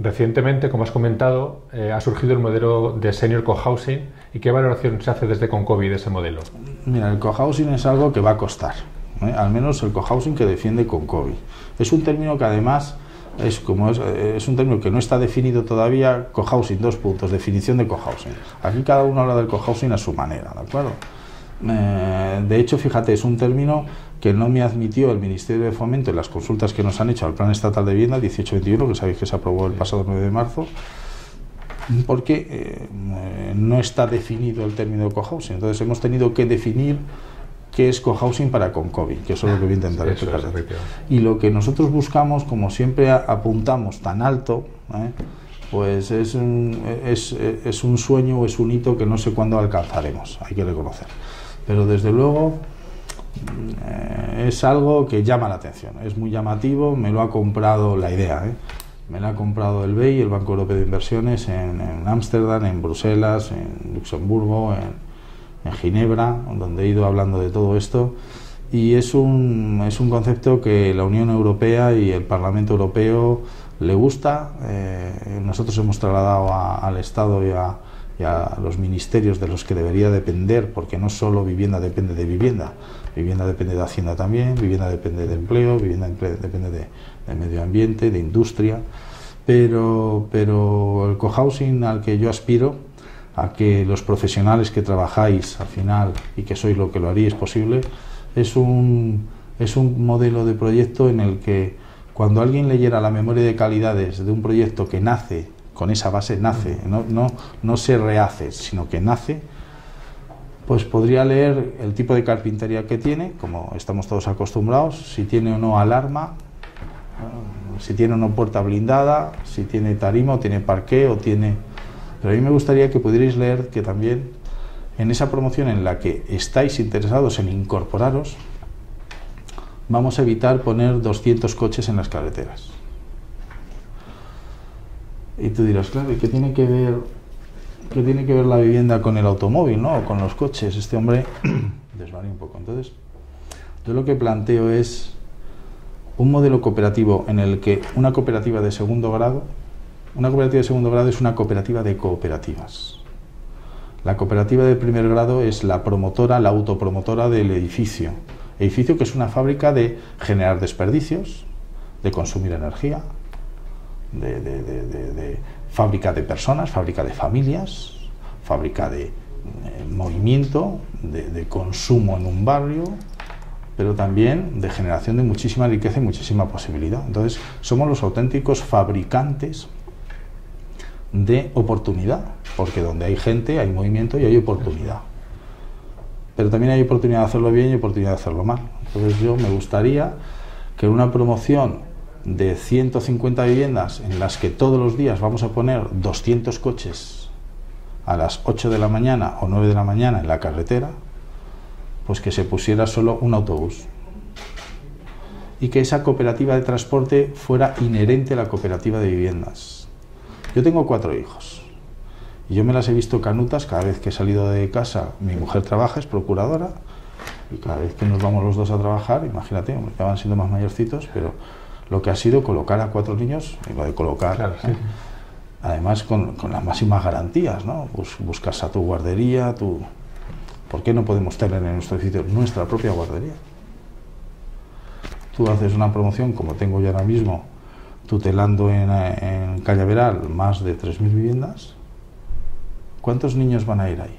Recientemente, como has comentado, ha surgido el modelo de Senior Cohousing. ¿Y qué valoración se hace desde Concovi de ese modelo? Mira, el cohousing es algo que va a costar, al menos el cohousing que defiende Concovi. Es un término que además es un término que no está definido todavía. Cohousing, 2 puntos, definición de cohousing. Aquí cada uno habla del cohousing a su manera, ¿de acuerdo? De hecho, fíjate, es un término que no me admitió el Ministerio de Fomento en las consultas que nos han hecho al Plan Estatal de Vivienda 18-21, que sabéis que se aprobó el pasado 9 de marzo, porque no está definido el término de cohousing. Entonces hemos tenido que definir qué es cohousing para Concovi, que eso es lo que voy a intentar explicar. Y lo que nosotros buscamos, como siempre apuntamos tan alto, pues es un sueño o es un hito que no sé cuándo alcanzaremos, hay que reconocer. Pero desde luego es algo que llama la atención, es muy llamativo. Me lo ha comprado la idea, me la ha comprado el BEI, el Banco Europeo de Inversiones, en Ámsterdam, en Bruselas, en Luxemburgo, en Ginebra, donde he ido hablando de todo esto, y es un concepto que la Unión Europea y el Parlamento Europeo le gusta. Nosotros hemos trasladado al Estado y a los ministerios de los que debería depender, porque no solo vivienda depende de vivienda, vivienda depende de Hacienda también, vivienda depende de empleo, vivienda depende de medio ambiente, de industria, pero el cohousing al que yo aspiro, a que los profesionales que trabajáis al final y que sois lo que lo haríais posible, es un modelo de proyecto en el que cuando alguien leyera la memoria de calidades de un proyecto que nace con esa base, no se rehace, sino que nace, pues podría leer el tipo de carpintería que tiene, como estamos todos acostumbrados, si tiene o no alarma, si tiene o no puerta blindada, si tiene tarima o tiene parqué o tiene... Pero a mí me gustaría que pudierais leer que también en esa promoción en la que estáis interesados en incorporaros, vamos a evitar poner 200 coches en las carreteras. Y tú dirás, claro, ¿y qué tiene que ver la vivienda con el automóvil, ¿no? O con los coches? Este hombre desvaría un poco. Entonces, yo lo que planteo es un modelo cooperativo en el que una cooperativa de segundo grado es una cooperativa de cooperativas. La cooperativa de primer grado es la autopromotora del edificio que es una fábrica de generar desperdicios, de consumir energía, de fábrica de personas, fábrica de familias, fábrica de movimiento, de consumo en un barrio, pero también de generación de muchísima riqueza y muchísima posibilidad. Entonces, somos los auténticos fabricantes de oportunidad, porque donde hay gente hay movimiento y hay oportunidad. Pero también hay oportunidad de hacerlo bien y oportunidad de hacerlo mal. Entonces yo me gustaría que una promoción de 150 viviendas en las que todos los días vamos a poner 200 coches a las 8 de la mañana o 9 de la mañana en la carretera, pues que se pusiera solo un autobús y que esa cooperativa de transporte fuera inherente a la cooperativa de viviendas. Yo tengo 4 hijos y yo me las he visto canutas cada vez que he salido de casa. Mi mujer trabaja, es procuradora, y cada vez que nos vamos los dos a trabajar, imagínate, ya van siendo más mayorcitos, pero lo que ha sido colocar a 4 niños, y lo de colocar, claro, sí. Además con las máximas garantías, ¿no? Buscas a tu guardería, ¿por qué no podemos tener en nuestro edificio nuestra propia guardería? Tú haces una promoción, como tengo yo ahora mismo, tutelando en Cañaveral más de 3.000 viviendas. ¿Cuántos niños van a ir ahí?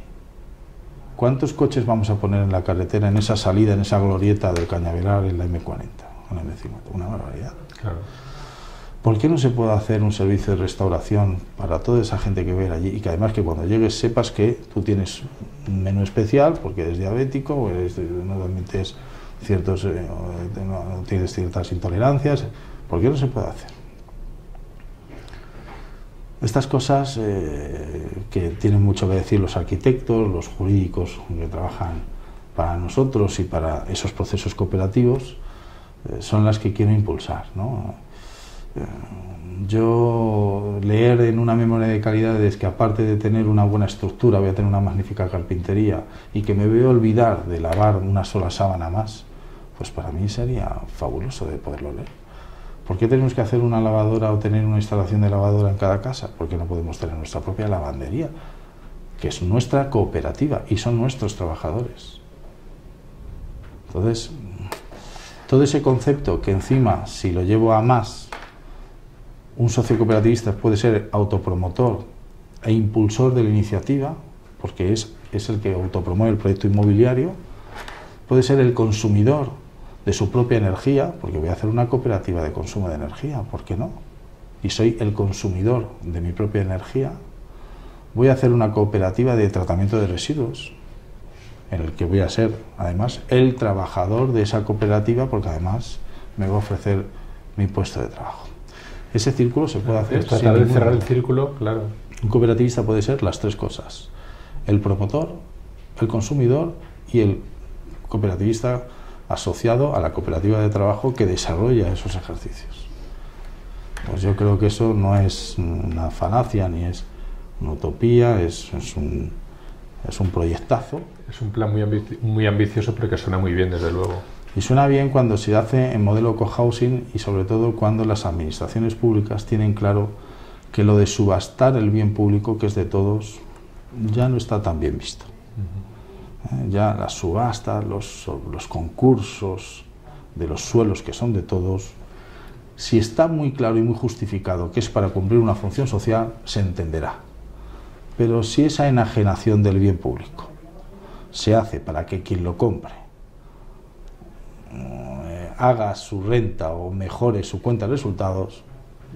¿Cuántos coches vamos a poner en la carretera, en esa salida, en esa glorieta del Cañaveral, en la M40, en la M50? Una barbaridad. Claro. ¿Por qué no se puede hacer un servicio de restauración para toda esa gente que va a ir allí y que además que cuando llegues sepas que tú tienes un menú especial porque eres diabético o no tienes ciertas intolerancias? ¿Por qué no se puede hacer? Estas cosas que tienen mucho que decir los arquitectos, los jurídicos que trabajan para nosotros y para esos procesos cooperativos, son las que quiero impulsar, ¿no? Yo leer en una memoria de calidades que aparte de tener una buena estructura voy a tener una magnífica carpintería y que me voy a olvidar de lavar una sola sábana más, pues para mí sería fabuloso de poderlo leer. ¿Por qué tenemos que hacer una lavadora o tener una instalación de lavadora en cada casa? ¿Por qué no podemos tener nuestra propia lavandería, que es nuestra cooperativa y son nuestros trabajadores? Entonces, todo ese concepto que encima, si lo llevo a más, un socio cooperativista puede ser autopromotor e impulsor de la iniciativa, porque es el que autopromueve el proyecto inmobiliario, puede ser el consumidor de su propia energía, porque voy a hacer una cooperativa de consumo de energía, ¿por qué no? Y soy el consumidor de mi propia energía. Voy a hacer una cooperativa de tratamiento de residuos, en el que voy a ser, además, el trabajador de esa cooperativa, porque además me va a ofrecer mi puesto de trabajo. Ese círculo se puede hacer. Tratar de cerrar el círculo, claro. Un cooperativista puede ser las tres cosas: el promotor, el consumidor y el cooperativista asociado a la cooperativa de trabajo que desarrolla esos ejercicios. Pues yo creo que eso no es una falacia ni es una utopía, es un proyectazo. Es un plan muy ambicioso, pero que suena muy bien, desde luego. Y suena bien cuando se hace en modelo cohousing y sobre todo cuando las administraciones públicas tienen claro que lo de subastar el bien público, que es de todos, ya no está tan bien visto. Ya las subastas, los concursos de los suelos que son de todos, si está muy claro y muy justificado que es para cumplir una función social, se entenderá. Pero si esa enajenación del bien público se hace para que quien lo compre haga su renta o mejore su cuenta de resultados,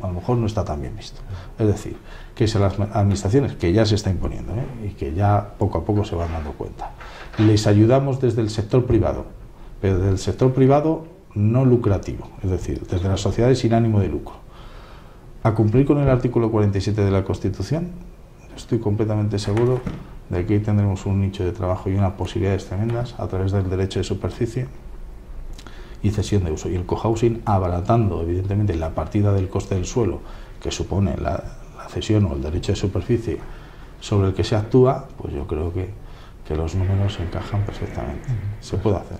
a lo mejor no está tan bien visto. Es decir, que si las administraciones, que ya se está imponiendo y que ya poco a poco se van dando cuenta, les ayudamos desde el sector privado, pero desde el sector privado no lucrativo, es decir, desde las sociedades sin ánimo de lucro, a cumplir con el artículo 47 de la Constitución, estoy completamente seguro de que ahí tendremos un nicho de trabajo y unas posibilidades tremendas a través del derecho de superficie y cesión de uso. Y el cohousing, abaratando evidentemente la partida del coste del suelo que supone la cesión o el derecho de superficie sobre el que se actúa, pues yo creo que los números encajan perfectamente. Se puede hacer.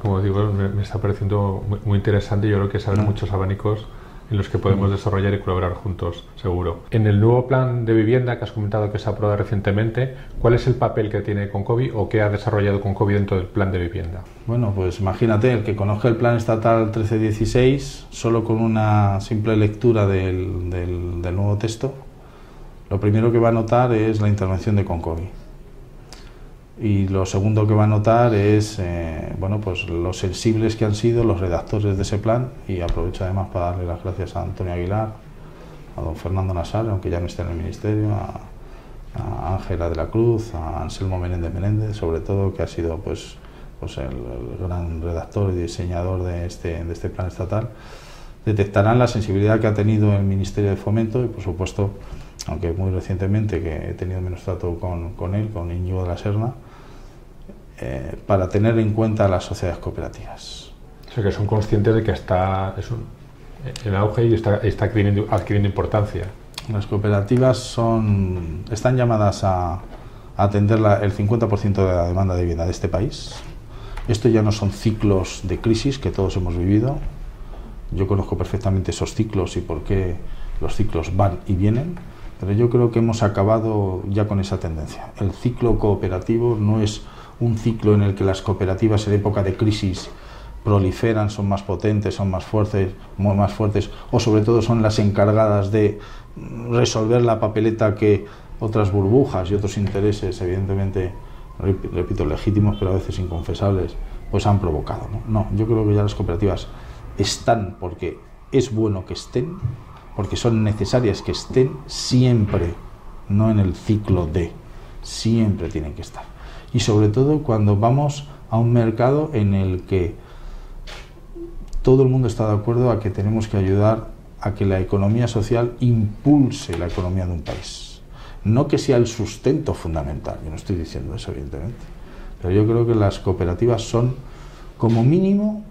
Como digo, me está pareciendo muy interesante. Yo creo que se abren muchos abanicos en los que podemos desarrollar y colaborar juntos, seguro. En el nuevo plan de vivienda que has comentado que se ha aprobado recientemente, ¿cuál es el papel que tiene Concovi o que ha desarrollado Concovi dentro del plan de vivienda? Bueno, pues imagínate, el que conozca el plan estatal 1316, solo con una simple lectura del nuevo texto, lo primero que va a notar es la intervención de Concovi. Y lo segundo que va a notar es bueno, pues lo sensibles que han sido los redactores de ese plan, y aprovecho además para darle las gracias a Antonio Aguilar, a don Fernando Nassar, aunque ya no esté en el ministerio, a Ángela de la Cruz, a Anselmo Menéndez, sobre todo, que ha sido pues el gran redactor y diseñador de este plan estatal. Detectarán la sensibilidad que ha tenido el Ministerio de Fomento y, por supuesto, aunque muy recientemente que he tenido menos trato con él, con Íñigo de la Serna, para tener en cuenta a las sociedades cooperativas. O sea, que son conscientes de que está en auge y está adquiriendo importancia. Las cooperativas están llamadas a atender el 50% de la demanda de vivienda de este país. Esto ya no son ciclos de crisis que todos hemos vivido. Yo conozco perfectamente esos ciclos y por qué los ciclos van y vienen, pero yo creo que hemos acabado ya con esa tendencia. El ciclo cooperativo no es un ciclo en el que las cooperativas en época de crisis proliferan, son más potentes, son más fuertes, o sobre todo son las encargadas de resolver la papeleta que otras burbujas y otros intereses, evidentemente, repito, legítimos pero a veces inconfesables, pues han provocado. No, yo creo que ya las cooperativas están porque es bueno que estén, porque son necesarias que estén siempre, no en el ciclo de, siempre tienen que estar. Y sobre todo cuando vamos a un mercado en el que todo el mundo está de acuerdo a que tenemos que ayudar a que la economía social impulse la economía de un país. No que sea el sustento fundamental, yo no estoy diciendo eso evidentemente, pero yo creo que las cooperativas son como mínimo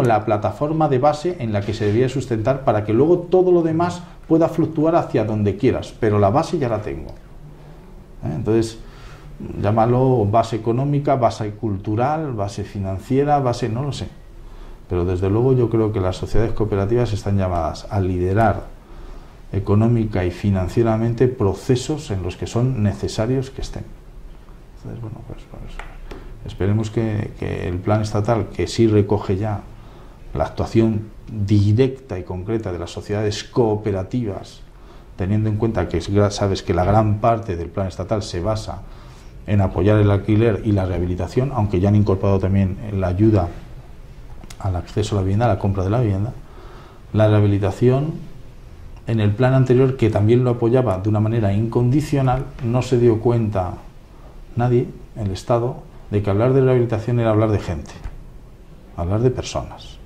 la plataforma de base en la que se debería sustentar para que luego todo lo demás pueda fluctuar hacia donde quieras, pero la base ya la tengo. Entonces, llámalo base económica, base cultural, base financiera, base, no lo sé. pero desde luego yo creo que las sociedades cooperativas están llamadas a liderar económica y financieramente procesos en los que son necesarios que estén. Entonces, bueno, pues esperemos que el plan estatal, que sí recoge ya la actuación directa y concreta de las sociedades cooperativas, teniendo en cuenta que sabes que la gran parte del plan estatal se basa en apoyar el alquiler y la rehabilitación, aunque ya han incorporado también la ayuda al acceso a la vivienda, a la compra de la vivienda. La rehabilitación, en el plan anterior, que también lo apoyaba de una manera incondicional, no se dio cuenta nadie, el Estado, de que hablar de rehabilitación era hablar de gente, hablar de personas.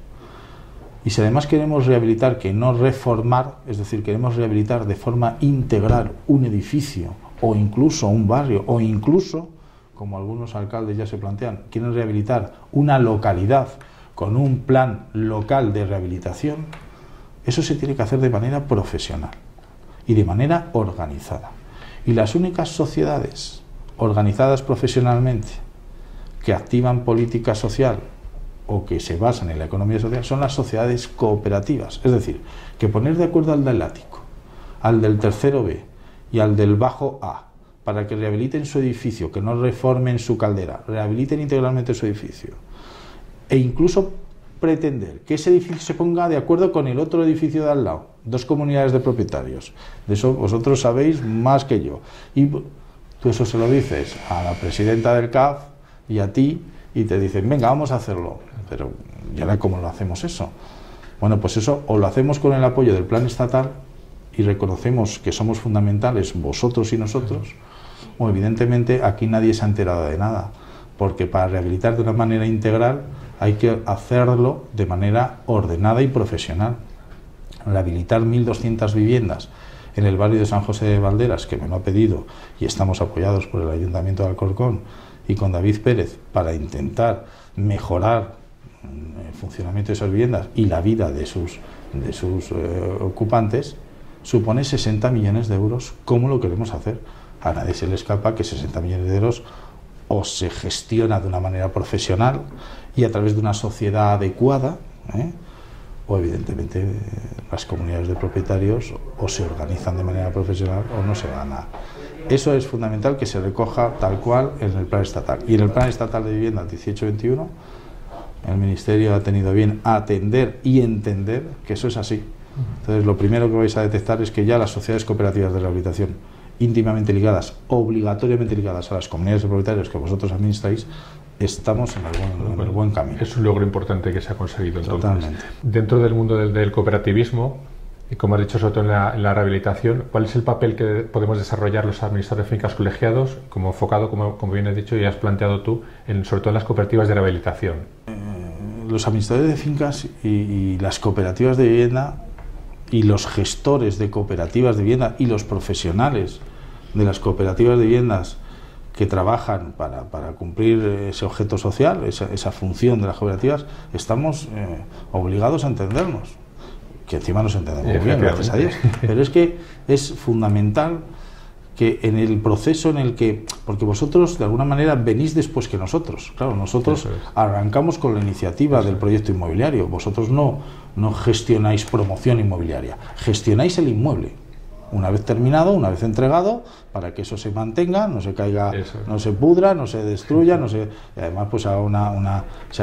Y si además queremos rehabilitar, que no reformar, es decir, queremos rehabilitar de forma integral un edificio o incluso un barrio, o incluso, como algunos alcaldes ya se plantean, quieren rehabilitar una localidad con un plan local de rehabilitación, eso se tiene que hacer de manera profesional y de manera organizada. Y las únicas sociedades organizadas profesionalmente que activan política social o que se basan en la economía social son las sociedades cooperativas. Es decir, que poner de acuerdo al del ático, al del tercero B y al del bajo A para que rehabiliten su edificio, que no reformen su caldera, rehabiliten integralmente su edificio, e incluso pretender que ese edificio se ponga de acuerdo con el otro edificio de al lado, dos comunidades de propietarios. De eso vosotros sabéis más que yo. Y tú eso se lo dices a la presidenta del CAF y a ti, y te dicen, venga, vamos a hacerlo. Pero, ¿y ahora cómo lo hacemos eso? Bueno, pues eso o lo hacemos con el apoyo del plan estatal y reconocemos que somos fundamentales vosotros y nosotros, o evidentemente aquí nadie se ha enterado de nada, porque para rehabilitar de una manera integral hay que hacerlo de manera ordenada y profesional. Rehabilitar 1.200 viviendas en el barrio de San José de Valderas, que me lo ha pedido, y estamos apoyados por el Ayuntamiento de Alcorcón y con David Pérez para intentar mejorar el funcionamiento de esas viviendas y la vida de sus ocupantes, supone 60 millones de euros. ¿Cómo lo queremos hacer? A nadie se le escapa que 60 millones de euros o se gestiona de una manera profesional y a través de una sociedad adecuada, o evidentemente las comunidades de propietarios o se organizan de manera profesional o no se van a... Eso es fundamental que se recoja tal cual en el plan estatal. Y en el plan estatal de vivienda 18-21 el Ministerio ha tenido bien atender y entender que eso es así. Entonces lo primero que vais a detectar es que ya las sociedades cooperativas de rehabilitación íntimamente ligadas, obligatoriamente ligadas a las comunidades de propietarios que vosotros administráis, estamos en el buen camino. Es un logro importante que se ha conseguido entonces. Totalmente. Dentro del mundo del cooperativismo, y como has dicho, sobre todo en la rehabilitación, ¿cuál es el papel que podemos desarrollar los administradores de fincas colegiados, como enfocado, como bien has dicho y has planteado tú, sobre todo en las cooperativas de rehabilitación? Los administradores de fincas y las cooperativas de vivienda y los gestores de cooperativas de vivienda y los profesionales de las cooperativas de viviendas que trabajan para cumplir ese objeto social, esa función de las cooperativas, estamos obligados a entendernos, que encima nos entendemos bien, gracias a Dios, pero es que es fundamental que en el proceso en el que, porque vosotros de alguna manera venís después que nosotros, claro, nosotros arrancamos con la iniciativa del proyecto inmobiliario, vosotros no gestionáis promoción inmobiliaria, gestionáis el inmueble, una vez terminado, una vez entregado, para que eso se mantenga, no se caiga, no se pudra, no se destruya, y además pues se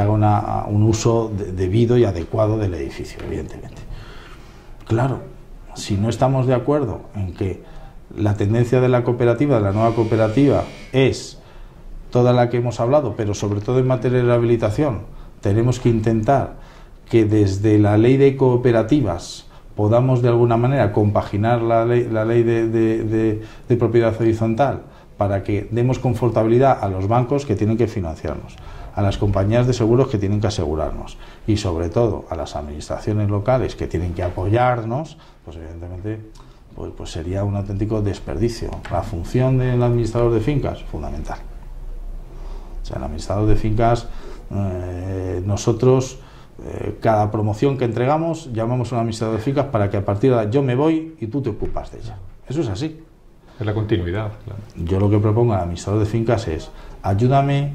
haga un uso debido y adecuado del edificio, evidentemente. Claro, si no estamos de acuerdo en que la tendencia de la cooperativa, de la nueva cooperativa, es toda la que hemos hablado, pero sobre todo en materia de rehabilitación, tenemos que intentar que desde la ley de cooperativas podamos de alguna manera compaginar la ley de propiedad horizontal para que demos confortabilidad a los bancos que tienen que financiarnos, a las compañías de seguros que tienen que asegurarnos y sobre todo a las administraciones locales que tienen que apoyarnos, pues evidentemente pues sería un auténtico desperdicio. La función del administrador de fincas, fundamental. O sea, el administrador de fincas, nosotros, cada promoción que entregamos, llamamos a un administrador de fincas para que a partir de ahora yo me voy y tú te ocupas de ella. Eso es así. Es la continuidad. Claro. Yo lo que propongo al administrador de fincas es, ayúdame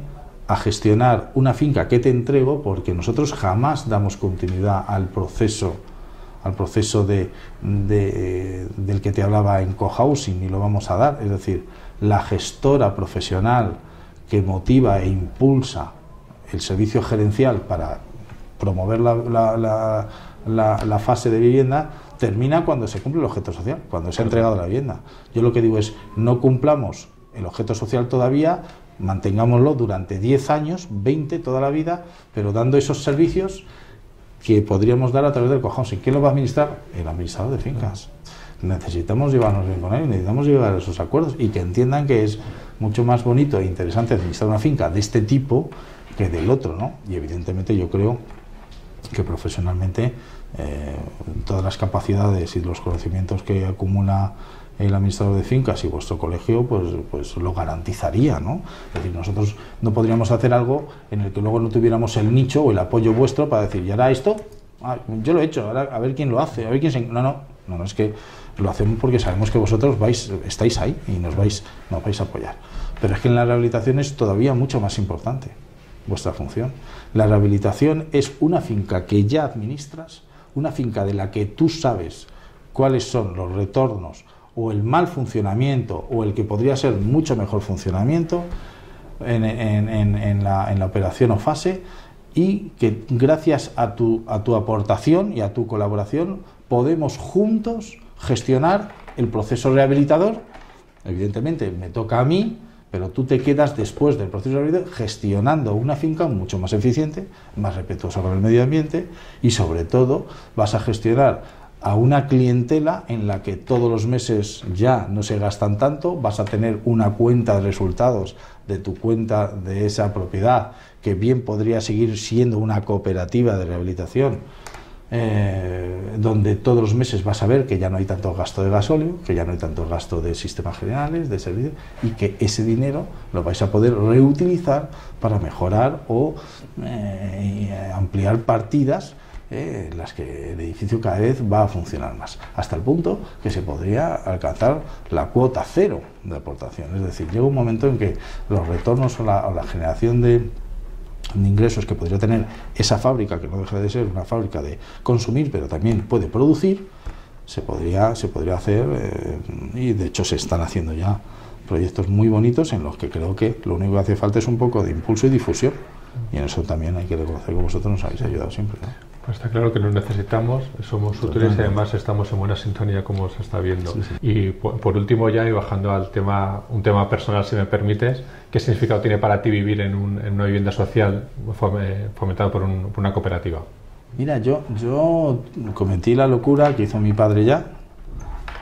a gestionar una finca que te entrego, porque nosotros jamás damos continuidad al proceso del que te hablaba en cohousing, y lo vamos a dar. Es decir, la gestora profesional que motiva e impulsa el servicio gerencial para promover la fase de vivienda termina cuando se cumple el objeto social, cuando se ha entregado la vivienda. Yo lo que digo es, no cumplamos el objeto social todavía, mantengámoslo durante 10 años, 20, toda la vida, pero dando esos servicios que podríamos dar a través del cohousing. ¿Quién lo va a administrar? El administrador de fincas. Necesitamos llevarnos bien con él, necesitamos llegar a esos acuerdos y que entiendan que es mucho más bonito e interesante administrar una finca de este tipo que del otro, ¿no? Y evidentemente yo creo que profesionalmente todas las capacidades y los conocimientos que acumula el administrador de fincas y vuestro colegio pues lo garantizaría, ¿no? Es decir, nosotros no podríamos hacer algo en el que luego no tuviéramos el nicho o el apoyo vuestro para decir, ¿y ahora esto? Yo lo he hecho, ahora a ver quién lo hace, a ver quién se... No, es que lo hacemos porque sabemos que vosotros estáis ahí y nos vais a apoyar. Pero es que en la rehabilitación es todavía mucho más importante vuestra función. La rehabilitación es una finca que ya administras, una finca de la que tú sabes cuáles son los retornos o el mal funcionamiento o el que podría ser mucho mejor funcionamiento en la operación o fase, y que gracias a tu aportación y a tu colaboración podemos juntos gestionar el proceso rehabilitador. Evidentemente me toca a mí, pero tú te quedas después del proceso rehabilitador gestionando una finca mucho más eficiente, más respetuosa con el medio ambiente, y sobre todo vas a gestionar a una clientela en la que todos los meses ya no se gastan tanto, vas a tener una cuenta de resultados de tu cuenta de esa propiedad, que bien podría seguir siendo una cooperativa de rehabilitación, donde todos los meses vas a ver que ya no hay tanto gasto de gasóleo, que ya no hay tanto gasto de sistemas generales, de servicios, y que ese dinero lo vais a poder reutilizar para mejorar o ampliar partidas en las que el edificio cada vez va a funcionar más, hasta el punto que se podría alcanzar la cuota cero de aportación. Es decir, llega un momento en que los retornos o la generación de ingresos que podría tener esa fábrica, que no deja de ser una fábrica de consumir, pero también puede producir, se podría hacer, y de hecho se están haciendo ya proyectos muy bonitos en los que creo que lo único que hace falta es un poco de impulso y difusión, y en eso también hay que reconocer que vosotros nos habéis ayudado siempre, ¿no? Pues está claro que nos necesitamos, somos útiles y además estamos en buena sintonía, como se está viendo. Sí, sí. Y por último, ya y bajando al tema, un tema personal, si me permites, ¿qué significado tiene para ti vivir en una vivienda social fomentada por una cooperativa? Mira, yo cometí la locura que hizo mi padre ya.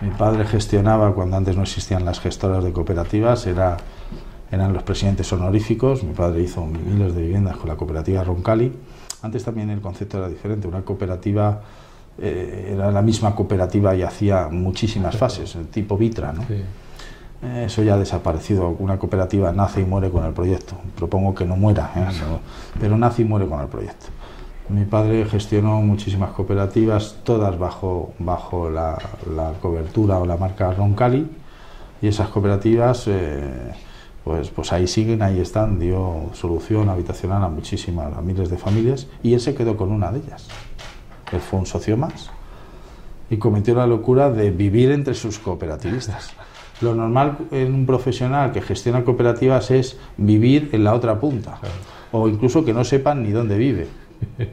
Mi padre gestionaba, cuando antes no existían las gestoras de cooperativas, eran los presidentes honoríficos. Mi padre hizo miles de viviendas con la cooperativa Roncali. Antes también el concepto era diferente, una cooperativa era la misma cooperativa y hacía muchísimas fases, tipo Vitra, ¿no? Sí. Eso ya ha desaparecido. Una cooperativa nace y muere con el proyecto. Propongo que no muera, pero nace y muere con el proyecto. Mi padre gestionó muchísimas cooperativas, todas bajo la cobertura o la marca Roncali, y esas cooperativas pues ahí siguen, ahí están, dio solución habitacional a miles de familias, y él se quedó con una de ellas. Él fue un socio más y cometió la locura de vivir entre sus cooperativistas. Lo normal en un profesional que gestiona cooperativas es vivir en la otra punta, o incluso que no sepan ni dónde vive,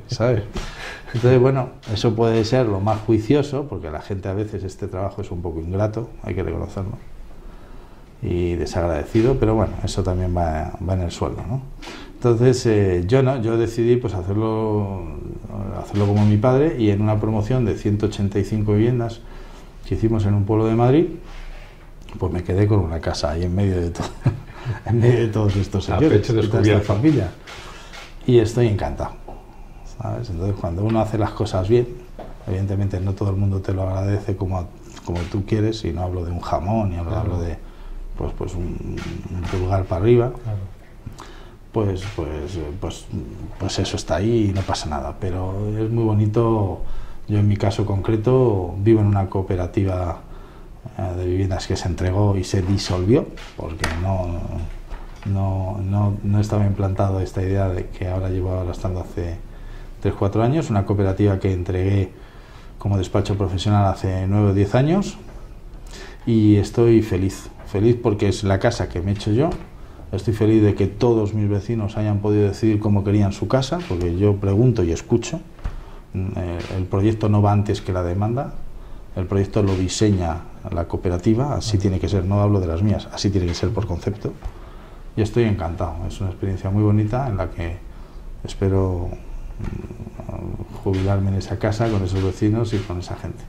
¿sabes? Entonces, bueno, eso puede ser lo más juicioso, porque a la gente a veces este trabajo es un poco ingrato, hay que reconocerlo, y desagradecido, pero bueno, eso también va en el sueldo, ¿no? Entonces yo decidí pues hacerlo como mi padre, y en una promoción de 185 viviendas que hicimos en un pueblo de Madrid, pues me quedé con una casa ahí en medio de todo, en medio de todos estos señores, de esta familia, y estoy encantado, ¿sabes? Entonces, cuando uno hace las cosas bien, evidentemente no todo el mundo te lo agradece como tú quieres, y no hablo de un jamón, ni hablo de pues un pulgar para arriba, claro. Pues eso está ahí y no pasa nada, pero es muy bonito. Yo en mi caso concreto vivo en una cooperativa de viviendas que se entregó y se disolvió porque no estaba implantado esta idea de que ahora llevo arrastrando hace 3-4 años, una cooperativa que entregué como despacho profesional hace 9 o 10 años, y estoy feliz porque es la casa que me he hecho yo. Estoy feliz de que todos mis vecinos hayan podido decidir cómo querían su casa, porque yo pregunto y escucho. El proyecto no va antes que la demanda, el proyecto lo diseña la cooperativa, así tiene que ser, no hablo de las mías, así tiene que ser por concepto. Y estoy encantado, es una experiencia muy bonita en la que espero jubilarme en esa casa con esos vecinos y con esa gente.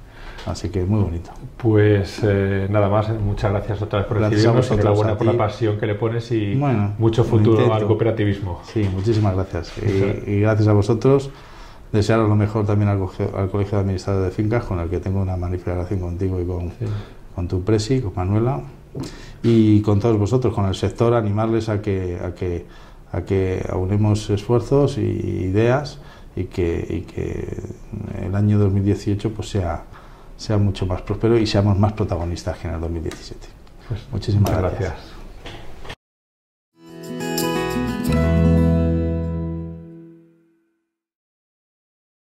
Así que muy bonito. Pues nada más, muchas gracias otra vez por recibirnos, enhorabuena por la pasión que le pones y mucho futuro al cooperativismo. Sí, muchísimas gracias. Y gracias a vosotros, desearos lo mejor también al Colegio de Administradores de Fincas, con el que tengo una magnífica relación contigo y con tu presi, con Manuela, y con todos vosotros, con el sector, animarles a que aunemos esfuerzos y ideas y que el año 2018 pues sea mucho más próspero y seamos más protagonistas que en el 2017. Pues muchísimas gracias.